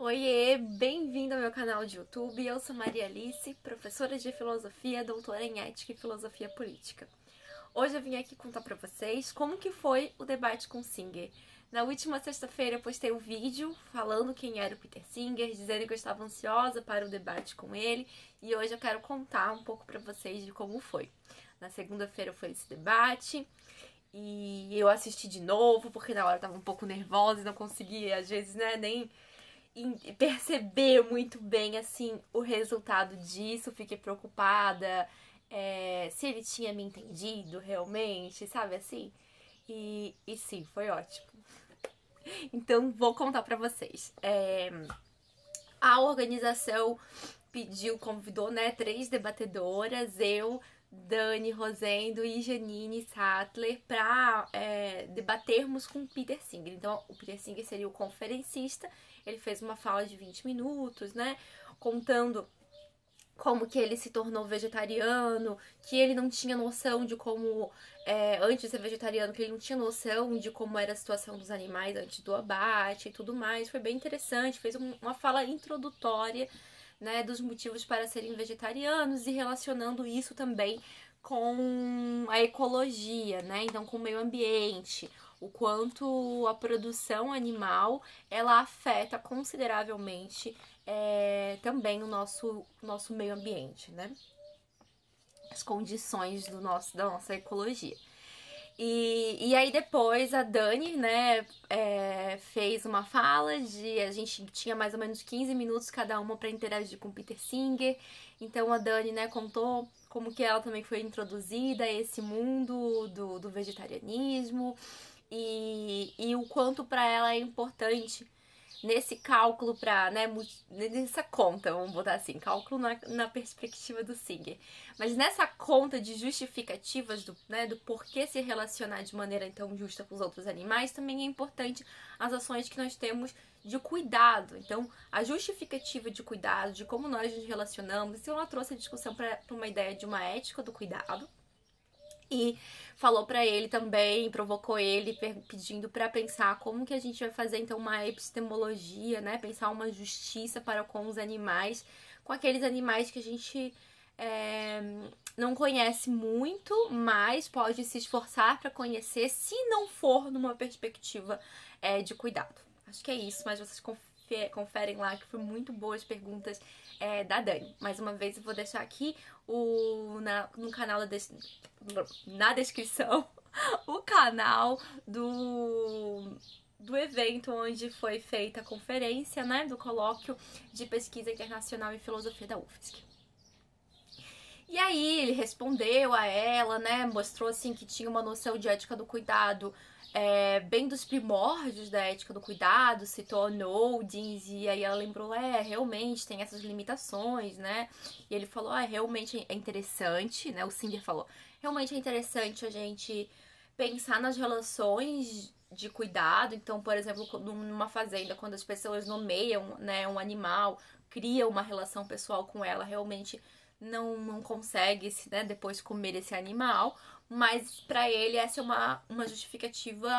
Oiê, bem-vindo ao meu canal de YouTube. Eu sou Maria Alice, professora de filosofia, doutora em ética e filosofia política. Hoje eu vim aqui contar pra vocês como que foi o debate com Singer. Na última sexta-feira eu postei um vídeo falando quem era o Peter Singer, dizendo que eu estava ansiosa para o debate com ele, e hoje eu quero contar um pouco pra vocês de como foi. Na segunda-feira foi esse debate, e eu assisti de novo, porque na hora eu tava um pouco nervosa e não conseguia, às vezes, né, nem perceber muito bem, assim, o resultado disso. Fiquei preocupada se ele tinha me entendido realmente, sabe assim? E sim, foi ótimo. Então, vou contar pra vocês. A organização convidou, né, 3 debatedoras, eu, Dani Rosendo e Janine Sattler, para debatermos com o Peter Singer. Então, o Peter Singer seria o conferencista. Ele fez uma fala de 20 minutos, né, contando como que ele se tornou vegetariano, que ele não tinha noção de como, antes de ser vegetariano, que ele não tinha noção de como era a situação dos animais antes do abate e tudo mais. Foi bem interessante, fez uma fala introdutória, né, dos motivos para serem vegetarianos e relacionando isso também com a ecologia, né, então com o meio ambiente, o quanto a produção animal ela afeta consideravelmente também o nosso meio ambiente, né? As condições da nossa ecologia. E aí depois a Dani, né, fez uma fala a gente tinha mais ou menos 15 minutos cada uma para interagir com o Peter Singer. Então a Dani, né, contou como que ela também foi introduzida a esse mundo do vegetarianismo e o quanto para ela é importante nesse cálculo para, né, nessa conta, vamos botar assim, cálculo na perspectiva do Singer. Mas nessa conta de justificativas do porquê se relacionar de maneira tão justa com os outros animais, também é importante as ações que nós temos de cuidado. Então, a justificativa de cuidado, de como nós nos relacionamos, então ela trouxe a discussão para uma ideia de uma ética do cuidado. E falou para ele também, provocou ele pedindo para pensar como que a gente vai fazer então uma epistemologia, né? Pensar uma justiça para com os animais, com aqueles animais que a gente não conhece muito, mas pode se esforçar para conhecer, se não for numa perspectiva de cuidado. Acho que é isso, mas vocês conferem lá que foi muito boas perguntas da Dani. Mais uma vez eu vou deixar aqui no canal na descrição o canal do evento onde foi feita a conferência, né, do colóquio de pesquisa internacional em filosofia da UFSC. E aí ele respondeu a ela, né, mostrou assim que tinha uma noção de ética do cuidado bem dos primórdios da ética do cuidado, citou Noldins, e aí ela lembrou, realmente tem essas limitações, né, e ele falou, realmente é interessante, né, o Singer falou, realmente é interessante a gente pensar nas relações de cuidado. Então, por exemplo, numa fazenda, quando as pessoas nomeiam, né, um animal, criam uma relação pessoal com ela, realmente não consegue, né, depois comer esse animal, mas para ele essa é uma justificativa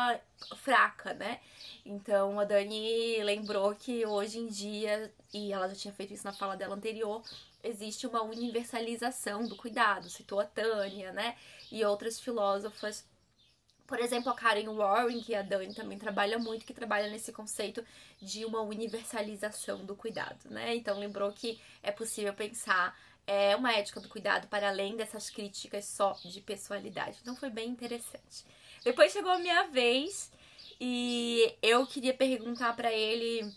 fraca, né? Então a Dani lembrou que hoje em dia, e ela já tinha feito isso na fala dela anterior, existe uma universalização do cuidado, citou a Tânia, né? E outras filósofas, por exemplo, a Karen Warren, que a Dani também trabalha muito, que trabalha nesse conceito de uma universalização do cuidado, né? Então lembrou que é possível pensar uma ética do cuidado para além dessas críticas só de pessoalidade. Então foi bem interessante. Depois chegou a minha vez e eu queria perguntar para ele.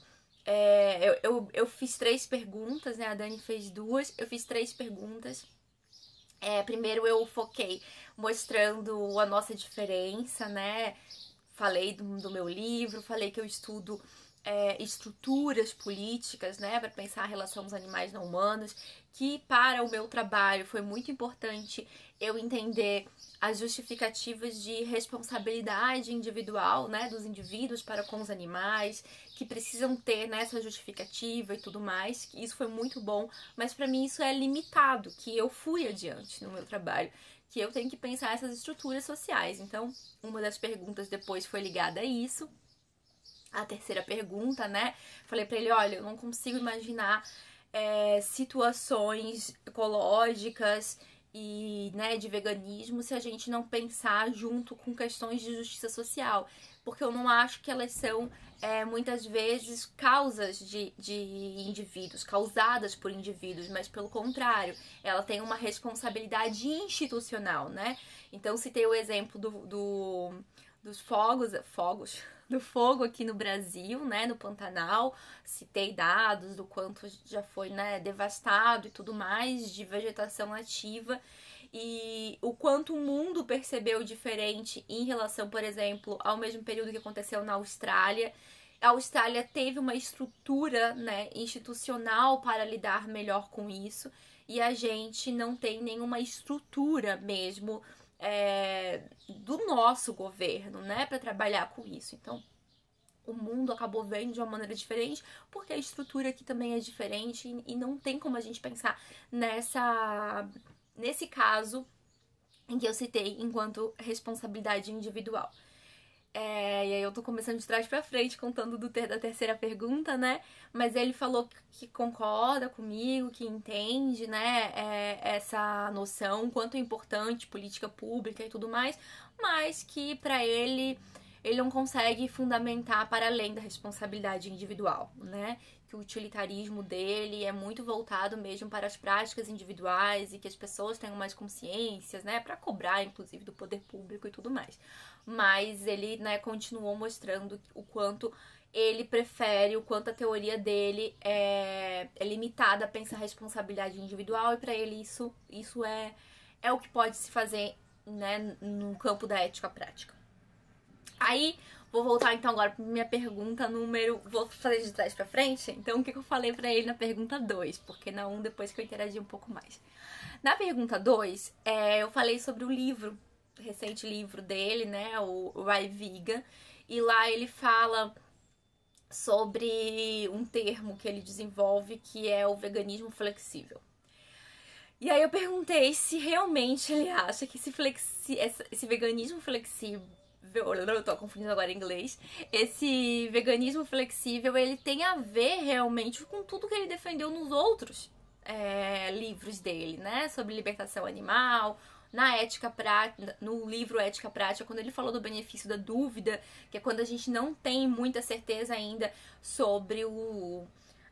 Eu fiz 3 perguntas, né? A Dani fez 2, eu fiz 3 perguntas. Primeiro eu foquei mostrando a nossa diferença, né? Falei do meu livro, falei que eu estudo estruturas políticas, né, para pensar a relação dos animais não humanos, que para o meu trabalho foi muito importante eu entender as justificativas de responsabilidade individual, né, dos indivíduos para com os animais, que precisam ter nessa justificativa e tudo mais. Isso foi muito bom, mas para mim isso é limitado, que eu fui adiante no meu trabalho, que eu tenho que pensar essas estruturas sociais. Então, uma das perguntas depois foi ligada a isso. a terceira pergunta, né? Falei pra ele, olha, eu não consigo imaginar situações ecológicas e, né, de veganismo se a gente não pensar junto com questões de justiça social. Porque eu não acho que elas são, muitas vezes, causas de indivíduos, causadas por indivíduos, mas pelo contrário, ela tem uma responsabilidade institucional, né? Então, citei o exemplo dos do fogo aqui no Brasil, né, no Pantanal, citei dados do quanto já foi, né, devastado e tudo mais, de vegetação nativa, e o quanto o mundo percebeu diferente em relação, por exemplo, ao mesmo período que aconteceu na Austrália. A Austrália teve uma estrutura, né, institucional para lidar melhor com isso, e a gente não tem nenhuma estrutura mesmo do nosso governo, né, para trabalhar com isso. Então, o mundo acabou vendo de uma maneira diferente, porque a estrutura aqui também é diferente e não tem como a gente pensar nesse caso em que eu citei enquanto responsabilidade individual. E aí eu tô começando de trás pra frente, contando da terceira pergunta, né? Mas ele falou que concorda comigo, que entende, né? Essa noção, quanto é importante política pública e tudo mais, mas que pra ele não consegue fundamentar para além da responsabilidade individual, né? Que o utilitarismo dele é muito voltado mesmo para as práticas individuais e que as pessoas tenham mais consciências, né? Para cobrar, inclusive, do poder público e tudo mais. Mas ele, né, continuou mostrando o quanto ele prefere, o quanto a teoria dele é limitada a pensar a responsabilidade individual, e para ele isso é o que pode se fazer, né, no campo da ética prática. Aí, vou voltar então agora pra minha pergunta número... Vou fazer de trás pra frente? Então, o que eu falei pra ele na pergunta 2? Porque na 1, depois que eu interagi um pouco mais. Na pergunta 2, eu falei sobre o livro, o recente livro dele, né? O Why Vegan. E lá ele fala sobre um termo que ele desenvolve, que é o veganismo flexível. E aí eu perguntei se realmente ele acha que esse veganismo flexível... Eu tô confundindo agora em inglês. Esse veganismo flexível, ele tem a ver realmente com tudo que ele defendeu nos outros livros dele, né? Sobre libertação animal, na ética prática, no livro Ética Prática, quando ele falou do benefício da dúvida, que é quando a gente não tem muita certeza ainda sobre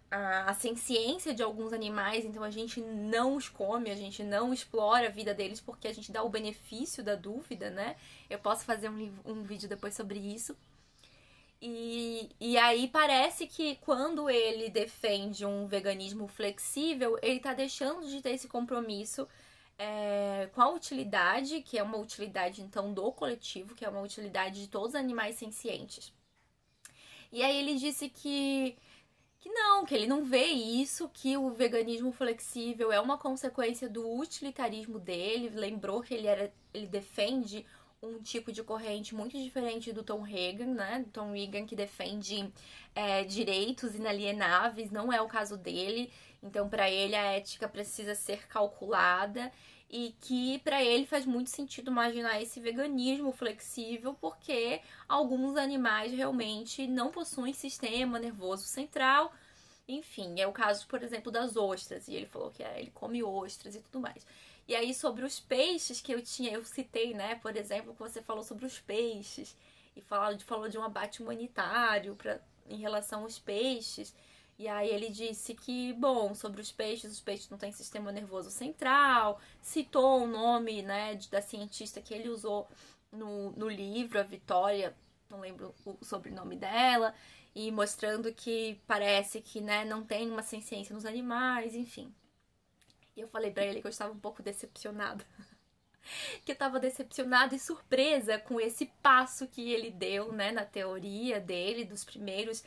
a ciência de alguns animais, então a gente não os come, a gente não explora a vida deles porque a gente dá o benefício da dúvida, né? Eu posso fazer um vídeo depois sobre isso. E aí parece que quando ele defende um veganismo flexível, ele tá deixando de ter esse compromisso com a utilidade, que é uma utilidade então do coletivo, que é uma utilidade de todos os animais sencientes. E aí ele disse que não, que ele não vê isso, que o veganismo flexível é uma consequência do utilitarismo dele. Lembrou que ele defende um tipo de corrente muito diferente do Tom Regan, né? Do Tom Regan, que defende direitos inalienáveis, não é o caso dele. Então, para ele, a ética precisa ser calculada, e que para ele faz muito sentido imaginar esse veganismo flexível porque alguns animais realmente não possuem sistema nervoso central. Enfim, é o caso, por exemplo, das ostras, e ele falou que ele come ostras e tudo mais. E aí, sobre os peixes que eu citei, né, por exemplo, que você falou sobre os peixes, e falou de um abate humanitário em relação aos peixes. E aí ele disse que, bom, sobre os peixes não têm sistema nervoso central, citou o nome, né, da cientista que ele usou no livro, a Vitória, não lembro o sobrenome dela, e mostrando que parece que, né, não tem uma ciência nos animais, enfim. E eu falei pra ele que eu estava um pouco decepcionada. Que eu tava decepcionada e surpresa com esse passo que ele deu, né, na teoria dele, dos primeiros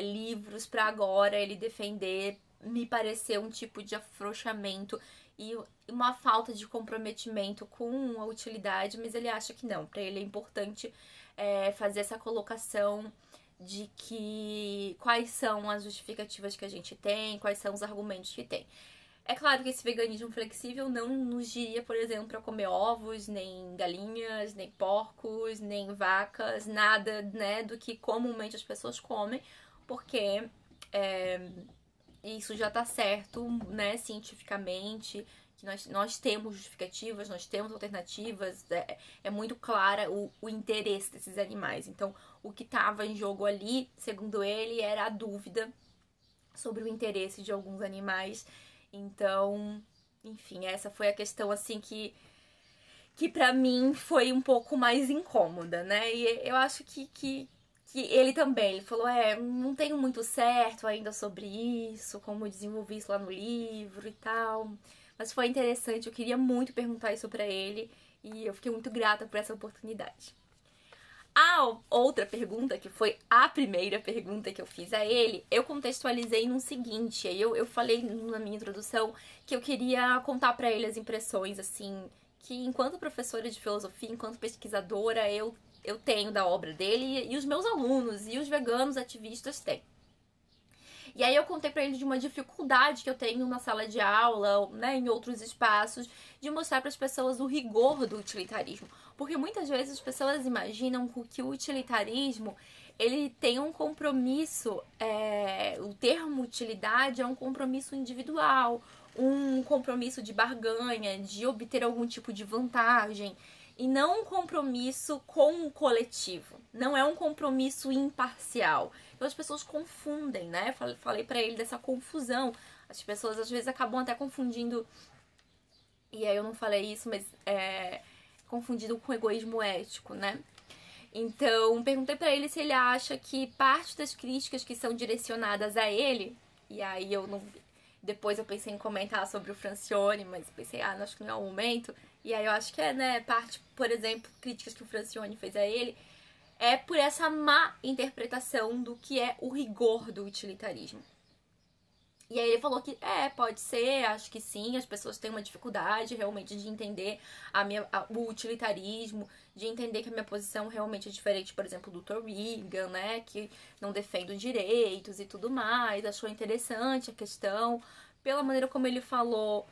livros, para agora ele defender. Me pareceu um tipo de afrouxamento e uma falta de comprometimento com a utilidade, mas ele acha que não. Para ele é importante fazer essa colocação de que quais são as justificativas que a gente tem, quais são os argumentos que tem. É claro que esse veganismo flexível não nos diria, por exemplo, para comer ovos, nem galinhas, nem porcos, nem vacas, nada, né, do que comumente as pessoas comem, porque isso já tá certo, né, cientificamente, que nós temos justificativas, nós temos alternativas, é muito clara o interesse desses animais. Então, o que estava em jogo ali, segundo ele, era a dúvida sobre o interesse de alguns animais. Então, enfim, essa foi a questão, assim, que pra mim foi um pouco mais incômoda, né? E eu acho que ele também, ele falou, não tenho muito certo ainda sobre isso, como desenvolver isso lá no livro e tal. Mas foi interessante, eu queria muito perguntar isso pra ele e eu fiquei muito grata por essa oportunidade. A outra pergunta, que foi a primeira pergunta que eu fiz a ele, eu contextualizei no seguinte, aí eu falei na minha introdução que eu queria contar pra ele as impressões, assim, que enquanto professora de filosofia, enquanto pesquisadora, eu tenho da obra dele e os meus alunos e os veganos ativistas têm. E aí eu contei pra ele de uma dificuldade que eu tenho na sala de aula, né, em outros espaços, de mostrar para as pessoas o rigor do utilitarismo. Porque muitas vezes as pessoas imaginam que o utilitarismo, ele tem um compromisso, o termo utilidade é um compromisso individual, um compromisso de barganha, de obter algum tipo de vantagem, e não um compromisso com o coletivo. Não é um compromisso imparcial. Então as pessoas confundem, né? Falei pra ele dessa confusão. As pessoas às vezes acabam até confundindo, e aí eu não falei isso, mas confundido com egoísmo ético, né? Então, perguntei pra ele se ele acha que parte das críticas que são direcionadas a ele, e aí eu não... Depois eu pensei em comentar sobre o Francione, mas pensei, acho que não é o momento. E aí eu acho que né, parte, por exemplo, críticas que o Francione fez a ele, é por essa má interpretação do que é o rigor do utilitarismo. E aí ele falou que pode ser, acho que sim, as pessoas têm uma dificuldade realmente de entender o utilitarismo, de entender que a minha posição realmente é diferente, por exemplo, do Dr. Reagan, né, que não defende os direitos e tudo mais, achou interessante a questão, pela maneira como ele falou,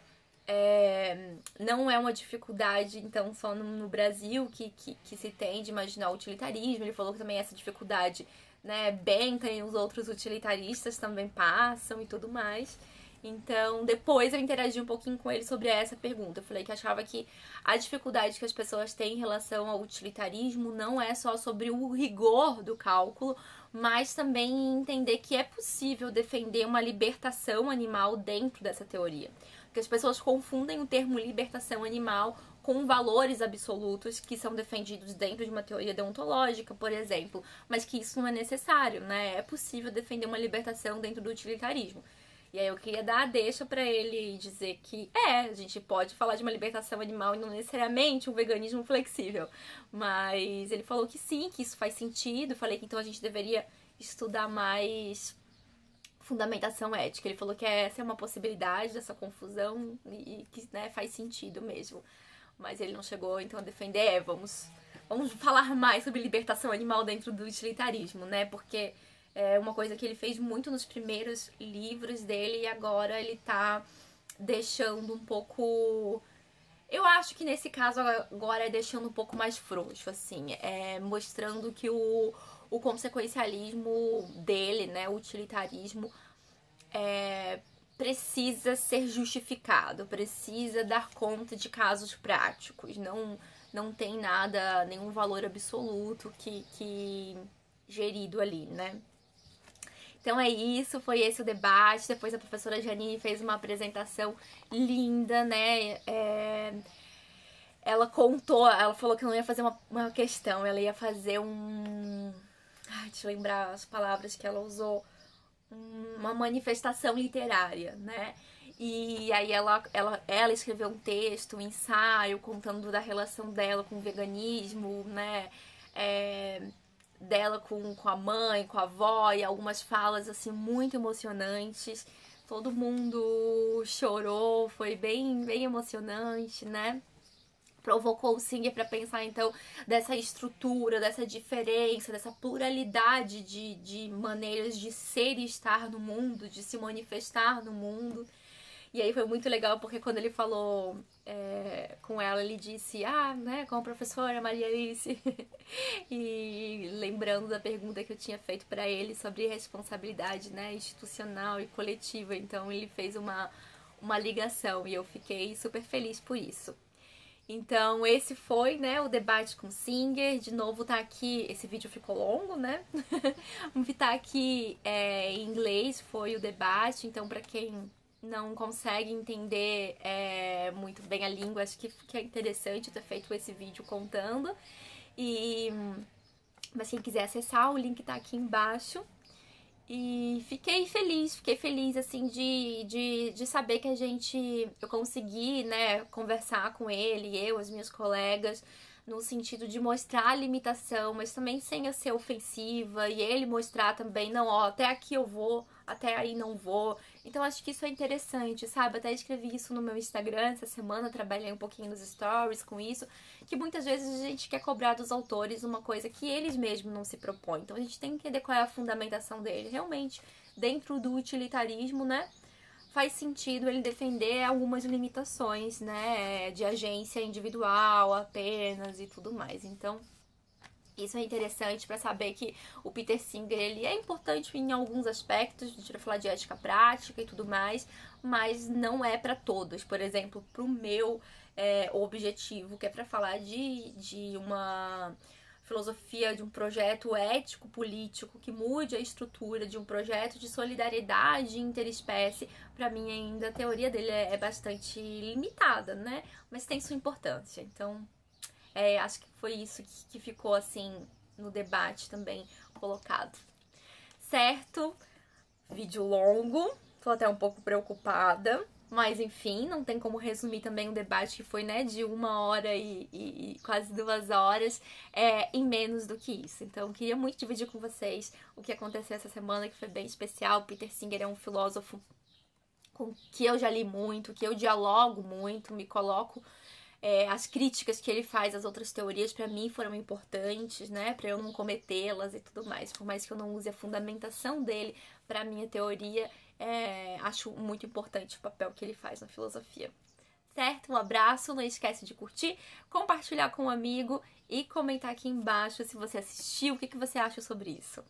não é uma dificuldade, então, só no Brasil que se tem de imaginar o utilitarismo, ele falou que também essa dificuldade, né, Bentham e os outros utilitaristas também passam e tudo mais. Então, depois eu interagi um pouquinho com ele sobre essa pergunta. Eu falei que achava que a dificuldade que as pessoas têm em relação ao utilitarismo não é só sobre o rigor do cálculo, mas também entender que é possível defender uma libertação animal dentro dessa teoria. Porque as pessoas confundem o termo libertação animal com valores absolutos que são defendidos dentro de uma teoria deontológica, por exemplo, mas que isso não é necessário, né? É possível defender uma libertação dentro do utilitarismo. E aí eu queria dar a deixa pra ele dizer que a gente pode falar de uma libertação animal e não necessariamente um veganismo flexível. Mas ele falou que sim, que isso faz sentido. Falei que então a gente deveria estudar mais fundamentação ética. Ele falou que essa é uma possibilidade dessa confusão e que, né, faz sentido mesmo. Mas ele não chegou então a defender, vamos falar mais sobre libertação animal dentro do utilitarismo, né? Porque é uma coisa que ele fez muito nos primeiros livros dele e agora ele tá deixando um pouco... Eu acho que nesse caso agora é deixando um pouco mais frouxo, assim, mostrando que o consequencialismo dele, né, o utilitarismo, precisa ser justificado, precisa dar conta de casos práticos, não tem nada, nenhum valor absoluto que gerido ali, né? Então é isso, foi esse o debate. Depois a professora Janine fez uma apresentação linda, né? Ela falou que não ia fazer uma questão, ela ia fazer deixa eu lembrar as palavras que ela usou. Uma manifestação literária, né? E aí ela escreveu um texto, um ensaio, contando da relação dela com o veganismo, né? Dela com a mãe, com a avó, e algumas falas, assim, muito emocionantes. Todo mundo chorou, foi bem, bem emocionante, né? Provocou o Singer para pensar, então, dessa estrutura, dessa diferença, dessa pluralidade de maneiras de ser e estar no mundo, de se manifestar no mundo. E aí foi muito legal porque quando ele falou com ela, ele disse, né, com a professora Maria Alice. E lembrando da pergunta que eu tinha feito pra ele sobre responsabilidade, né, institucional e coletiva. Então ele fez uma ligação e eu fiquei super feliz por isso. Então esse foi, né, o debate com Singer. De novo tá aqui, esse vídeo ficou longo, né? Tá aqui em inglês, foi o debate. Então pra quem não consegue entender muito bem a língua, acho que é interessante ter feito esse vídeo contando. Mas quem quiser acessar, o link tá aqui embaixo. E fiquei feliz, assim, de saber que eu consegui, né, conversar com ele, as minhas colegas, no sentido de mostrar a limitação, mas também sem eu ser ofensiva, e ele mostrar também, não, ó, até aqui eu vou, até aí não vou. Então acho que isso é interessante, sabe? Até escrevi isso no meu Instagram essa semana, trabalhei um pouquinho nos stories com isso, que muitas vezes a gente quer cobrar dos autores uma coisa que eles mesmos não se propõem. Então a gente tem que entender qual é a fundamentação dele. Realmente, dentro do utilitarismo, né, faz sentido ele defender algumas limitações, né, de agência individual apenas e tudo mais. Então, isso é interessante para saber que o Peter Singer, ele é importante em alguns aspectos, a gente vai falar de ética prática e tudo mais, mas não é para todos. Por exemplo, para o meu objetivo, que é para falar de uma filosofia, de um projeto ético-político que mude a estrutura de um projeto de solidariedade interespécie, para mim ainda a teoria dele é bastante limitada, né? Mas tem sua importância. Então, acho que foi isso que ficou assim no debate também colocado. Certo? Vídeo longo, tô até um pouco preocupada. Mas enfim, não tem como resumir também um debate que foi, né, de 1 hora e quase 2 horas em menos do que isso. Então, queria muito dividir com vocês o que aconteceu essa semana, que foi bem especial. Peter Singer é um filósofo com que eu já li muito, que eu dialogo muito, me coloco. As críticas que ele faz às outras teorias, pra mim, foram importantes, né, pra eu não cometê-las e tudo mais. Por mais que eu não use a fundamentação dele pra minha teoria, acho muito importante o papel que ele faz na filosofia. Certo? Um abraço, não esquece de curtir, compartilhar com um amigo e comentar aqui embaixo se você assistiu, o que você acha sobre isso.